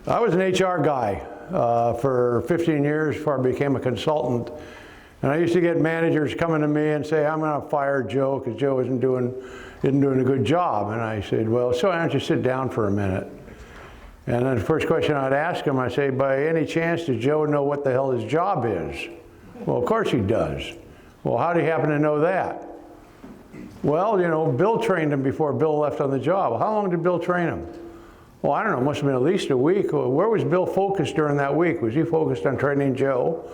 I was an HR guy for 15 years before I became a consultant. And I used to get managers coming to me and say, I'm going to fire Joe because Joe isn't doing a good job. And I said, well, so why don't you sit down for a minute? And then the first question I'd ask him, I say, by any chance does Joe know what the hell his job is? Well, of course he does. Well, how do you happen to know that? Well, you know, Bill trained him before Bill left on the job. How long did Bill train him? Well, I don't know, it must have been at least a week. Where was Bill focused during that week? Was he focused on training Joe,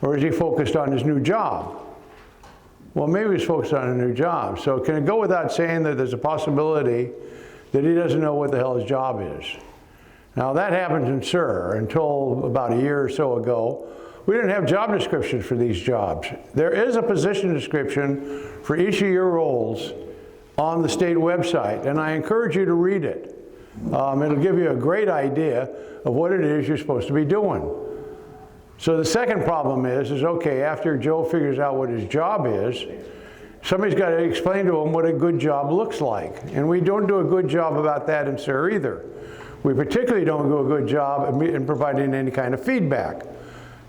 or was he focused on his new job? Well, maybe he was focused on a new job. So can it go without saying that there's a possibility that he doesn't know what the hell his job is? Now that happens in SIR until about a year or so ago. We didn't have job descriptions for these jobs. There is a position description for each of your roles on the state website, and I encourage you to read it. It'll give you a great idea of what it is you're supposed to be doing. So the second problem is okay, after Joe figures out what his job is, somebody's got to explain to him what a good job looks like. And we don't do a good job about that in SIR either. We particularly don't do a good job in providing any kind of feedback.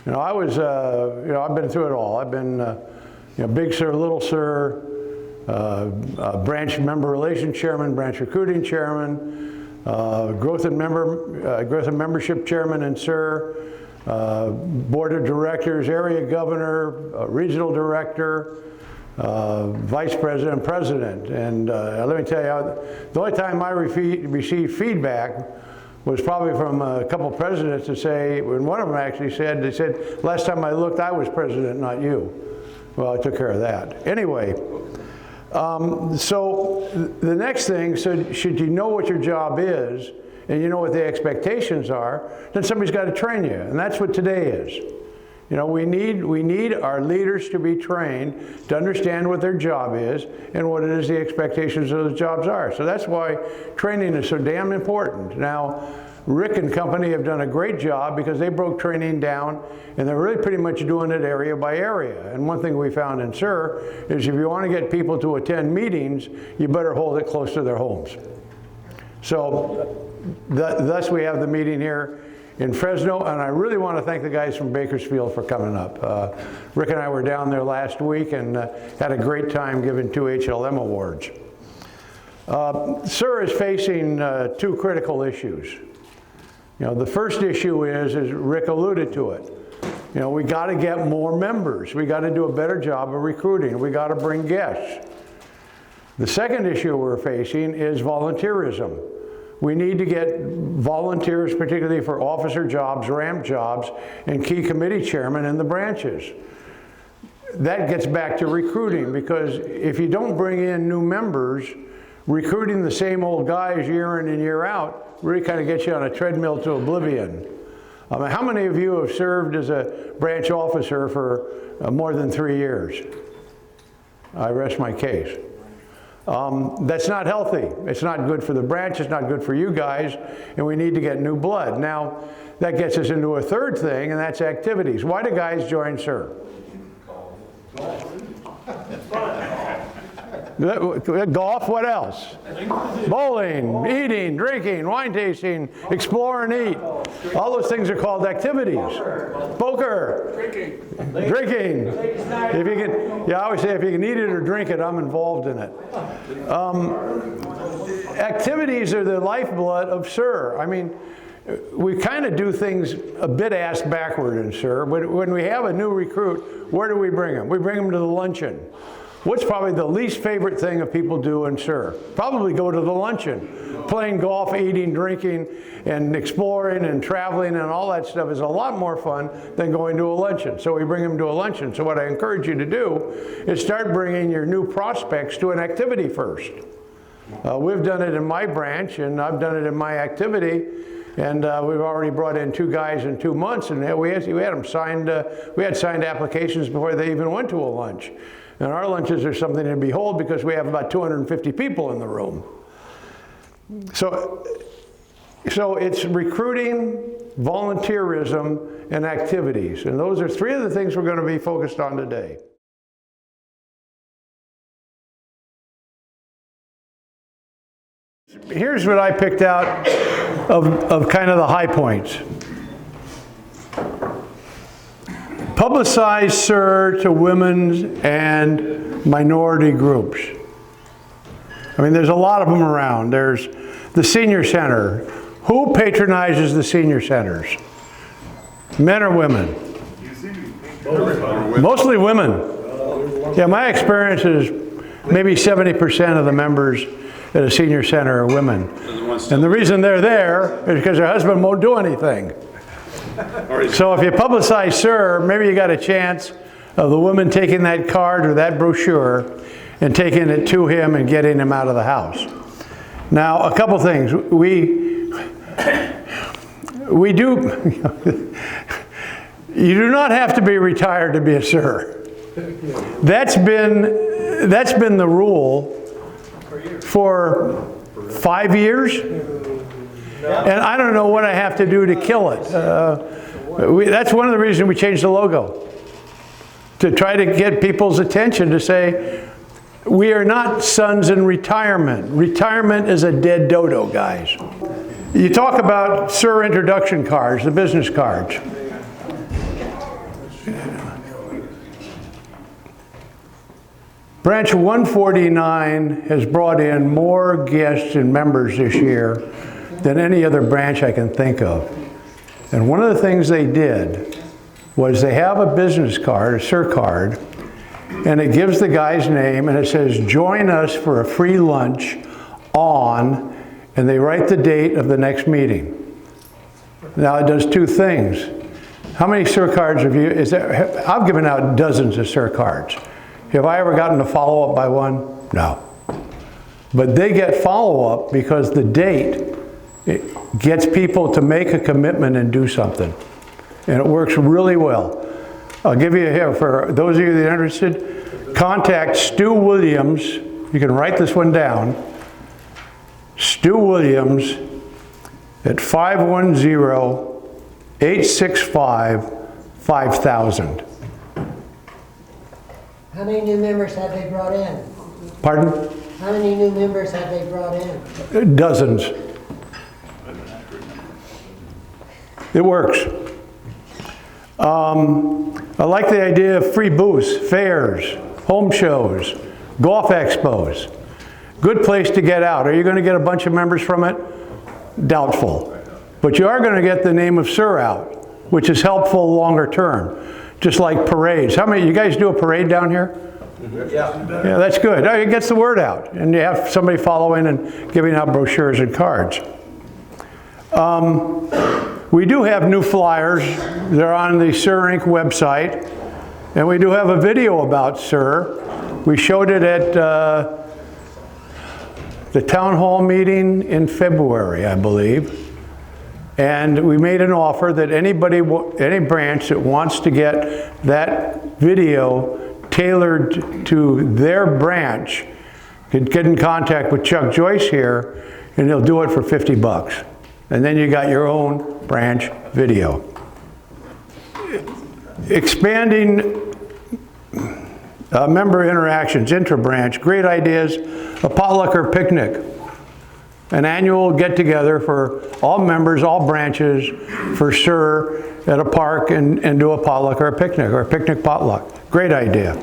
You know, I've been through it all. I've been, big SIR, little SIR, branch member relations chairman, branch recruiting chairman, growth and membership chairman in SIR, board of directors, area governor, regional director, vice president, president. And let me tell you, the only time I received feedback was probably from a couple of presidents to say, when one of them actually said, they said, last time I looked, I was president, not you. Well, I took care of that. Anyway, so the next thing, so should you know what your job is, and you know what the expectations are, then somebody's got to train you, and that's what today is. You know, we need our leaders to be trained to understand what their job is and what it is the expectations of those jobs are. So that's why training is so damn important. Now, Rick and company have done a great job because they broke training down, and they're really pretty much doing it area by area. And one thing we found in SIR is if you want to get people to attend meetings, you better hold it close to their homes. So thus we have the meeting here in Fresno, and I really want to thank the guys from Bakersfield for coming up. Rick and I were down there last week and had a great time giving 2 HLM awards. SIR is facing 2 critical issues. You know, the first issue is Rick alluded to it. You know, we got to get more members. We got to do a better job of recruiting. We got to bring guests. The second issue we're facing is volunteerism. We need to get volunteers, particularly for officer jobs, ramp jobs, and key committee chairmen in the branches. That gets back to recruiting, because if you don't bring in new members, recruiting the same old guys year in and year out really kind of gets you on a treadmill to oblivion. I mean, how many of you have served as a branch officer for more than 3 years? I rest my case. That's not healthy. It's not good for the branch, it's not good for you guys, and we need to get new blood. Now, that gets us into a third thing, and that's activities. Why do guys join SIR? Golf, what else? Bowling, eating, drinking, wine tasting, explore and eat. All those things are called activities. Poker. Drinking. If you can, I always say if you can eat it or drink it, I'm involved in it. Activities are the lifeblood of SIR. I mean, we kind of do things a bit ass backward in SIR. But when we have a new recruit, where do we bring them? We bring them to the luncheon. What's probably the least favorite thing that people do in SIR? Probably go to the luncheon. Playing golf, eating, drinking, and exploring and traveling and all that stuff is a lot more fun than going to a luncheon. So we bring them to a luncheon. So what I encourage you to do is start bringing your new prospects to an activity first. We've done it in my branch, and I've done it in my activity. And we've already brought in 2 guys in 2 months, and we had them signed. We had signed applications before they even went to a lunch. And our lunches are something to behold because we have about 250 people in the room. So it's recruiting, volunteerism, and activities. And those are 3 of the things we're going to be focused on today. Here's what I picked out of kind of the high points. Publicize SIR to women and minority groups. I mean, there's a lot of them around. There's the senior center. Who patronizes the senior centers? Men or women? Mostly women. Yeah, my experience is maybe 70% of the members at a senior center are women. And the reason they're there is because their husband won't do anything. So if you publicize SIR, maybe you got a chance of the woman taking that card or that brochure and taking it to him and getting him out of the house. Now, a couple things. We do, you do not have to be retired to be a SIR. That's been the rule for 5 years. And I don't know what I have to do to kill it. That's one of the reasons we changed the logo. To try to get people's attention to say, we are not sons in retirement. Retirement is a dead dodo, guys. You talk about SIR introduction cards, the business cards. Branch 149 has brought in more guests and members this year than any other branch I can think of. And one of the things they did was they have a business card, a SIR card, and it gives the guy's name and it says, join us for a free lunch on, and they write the date of the next meeting. Now it does two things. How many SIR cards have you, I've given out dozens of SIR cards. Have I ever gotten a follow-up by one? No. But they get follow-up because the date, it gets people to make a commitment and do something. And it works really well. I'll give you here, for those of you that are interested, contact Stu Williams. You can write this one down. Stu Williams at 510-865-5000. How many new members have they brought in? Pardon? How many new members have they brought in? Dozens. It works. I like the idea of free booths, fairs, home shows, golf expos. Good place to get out. Are you going to get a bunch of members from it? Doubtful. But you are going to get the name of SIR out, which is helpful longer term. Just like parades. How many, you guys do a parade down here? Yeah. Yeah, that's good. It gets the word out. And you have somebody following and giving out brochures and cards. We do have new flyers. They're on the SIR Inc. website. And we do have a video about SIR. We showed it at the town hall meeting in February, I believe. And we made an offer that anybody, any branch that wants to get that video tailored to their branch can get in contact with Chuck Joyce here, and he'll do it for $50. And then you got your own branch video. Expanding member interactions, intra-branch, great ideas, a potluck or picnic. An annual get-together for all members, all branches, for SIR at a park and do a potluck or a picnic potluck. Great idea.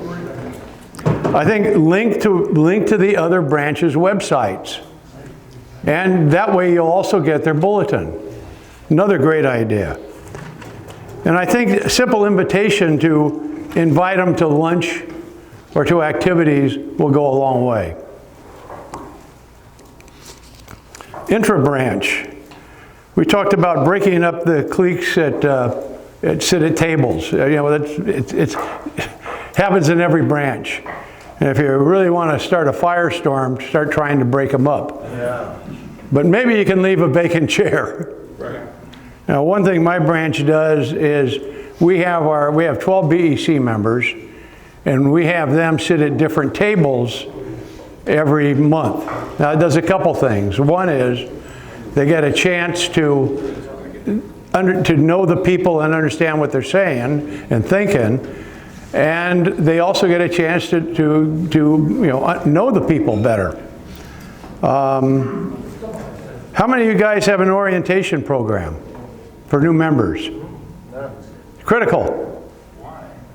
I think link to the other branches' websites. And that way you'll also get their bulletin. Another great idea. And I think a simple invitation to invite them to lunch or to activities will go a long way. Intra-branch. We talked about breaking up the cliques at sit at tables. You know, it happens in every branch. And if you really want to start a firestorm, start trying to break them up. Yeah. But maybe you can leave a vacant chair. Right. Now, one thing my branch does is we have 12 BEC members, and we have them sit at different tables every month. Now it does a couple things. One is they get a chance to know the people and understand what they're saying and thinking, and they also get a chance to know the people better. How many of you guys have an orientation program for new members? Critical.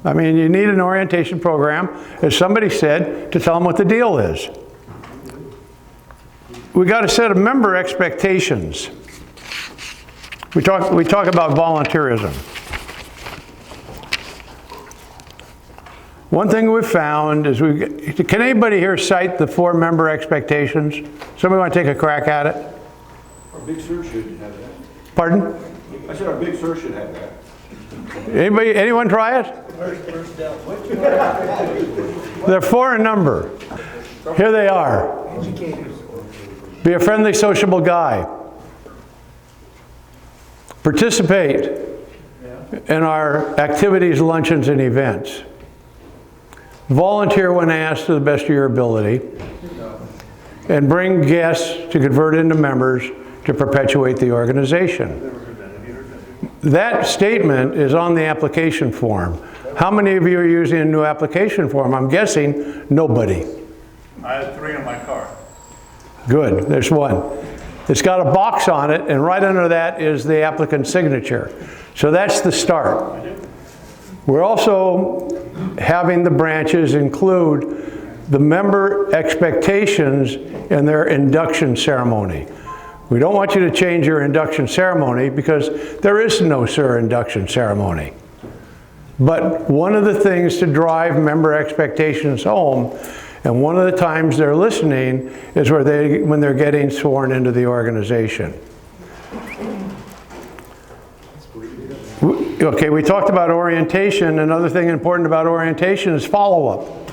I mean, you need an orientation program, as somebody said, to tell them what the deal is. We got a set of member expectations. We talk about volunteerism. One thing we've found is can anybody here cite the 4 member expectations? Somebody want to take a crack at it? Our big sir should have that. Pardon? I said our big sir should have that. Anyone try it? They're 4 in number. Here they are. Be a friendly, sociable guy. Participate in our activities, luncheons, and events. Volunteer when asked to the best of your ability. And bring guests to convert into members to perpetuate the organization. That statement is on the application form. How many of you are using a new application form? I'm guessing nobody. I have 3 in my car. Good, there's one. It's got a box on it, and right under that is the applicant's signature. So that's the start. We're also having the branches include the member expectations in their induction ceremony. We don't want you to change your induction ceremony because there is no induction ceremony. But one of the things to drive member expectations home, and one of the times they're listening, is when they're getting sworn into the organization. Okay, we talked about orientation. Another thing important about orientation is follow-up.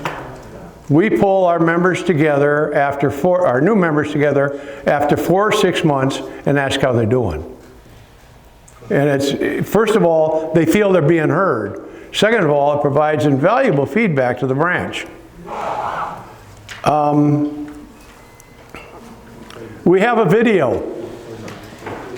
We pull our members together our new members together after 4 or 6 months and ask how they're doing. And it's, first of all, they feel they're being heard. Second of all, it provides invaluable feedback to the branch. We have a video.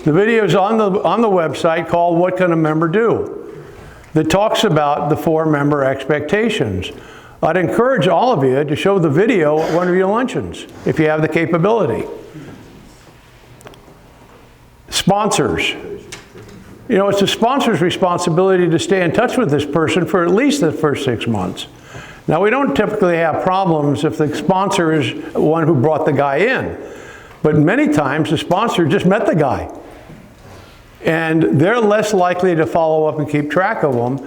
The video is on the website called What Can a Member Do? That talks about the 4 member expectations. I'd encourage all of you to show the video at one of your luncheons, if you have the capability. Sponsors. You know, it's the sponsor's responsibility to stay in touch with this person for at least the first 6 months. Now, we don't typically have problems if the sponsor is the one who brought the guy in. But many times, the sponsor just met the guy. And they're less likely to follow up and keep track of them.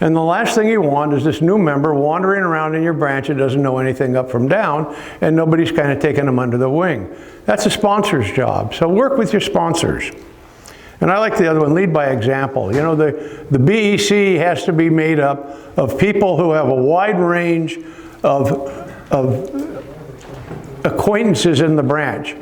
And the last thing you want is this new member wandering around in your branch that doesn't know anything up from down, and nobody's kind of taking them under the wing. That's a sponsor's job. So work with your sponsors. And I like the other one, lead by example. You know, the BEC has to be made up of people who have a wide range of acquaintances in the branch,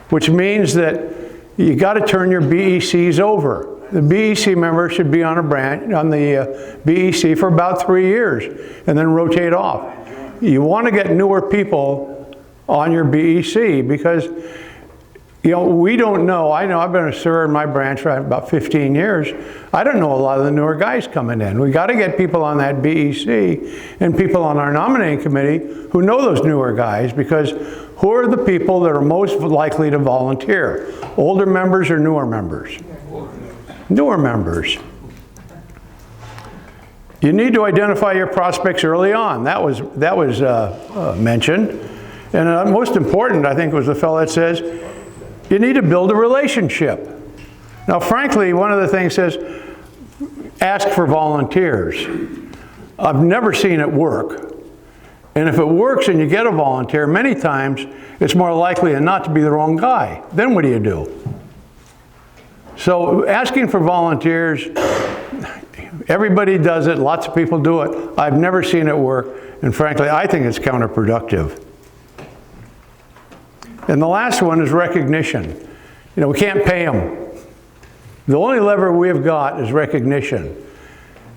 which means that you got to turn your BECs over. The BEC member should be on the BEC for about 3 years and then rotate off. You want to get newer people on your BEC because, you know, we don't know. I know I've been a SIR in my branch for about 15 years. I don't know a lot of the newer guys coming in. We got to get people on that BEC and people on our nominating committee who know those newer guys, because who are the people that are most likely to volunteer? Older members or newer members? Newer members. You need to identify your prospects early on. That was mentioned. And most important, I think, was the fellow that says, you need to build a relationship. Now, frankly, one of the things says, ask for volunteers. I've never seen it work. And if it works and you get a volunteer, many times it's more likely than not to be the wrong guy. Then what do you do? So asking for volunteers, everybody does it, lots of people do it. I've never seen it work, and frankly, I think it's counterproductive. And the last one is recognition. You know, we can't pay them. The only lever we've got is recognition.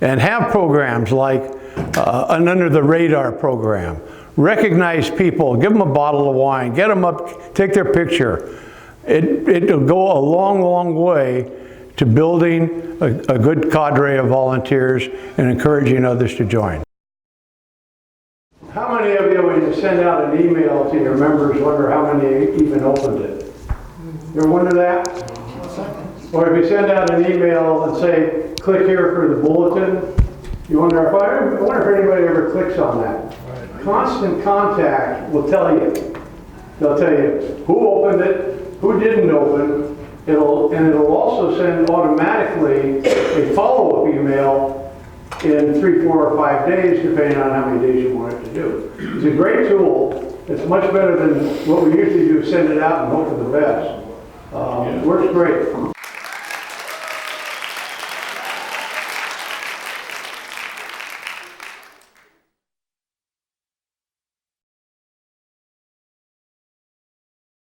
And have programs like an under the radar program. Recognize people, give them a bottle of wine, get them up, take their picture. It'll go a long, long way to building a good cadre of volunteers and encouraging others to join. How many of you, when you send out an email to your members, wonder how many even opened it? You ever wonder that? Or if you send out an email and say, click here for the bulletin, you wonder if I wonder if anybody ever clicks on that. Constant Contact will tell you. They'll tell you who opened it, who didn't open. It'll also send automatically a follow-up email in 3, 4, or 5 days, depending on how many days you want it to do. It's a great tool. It's much better than what we usually do, send it out and hope for the best. It works great.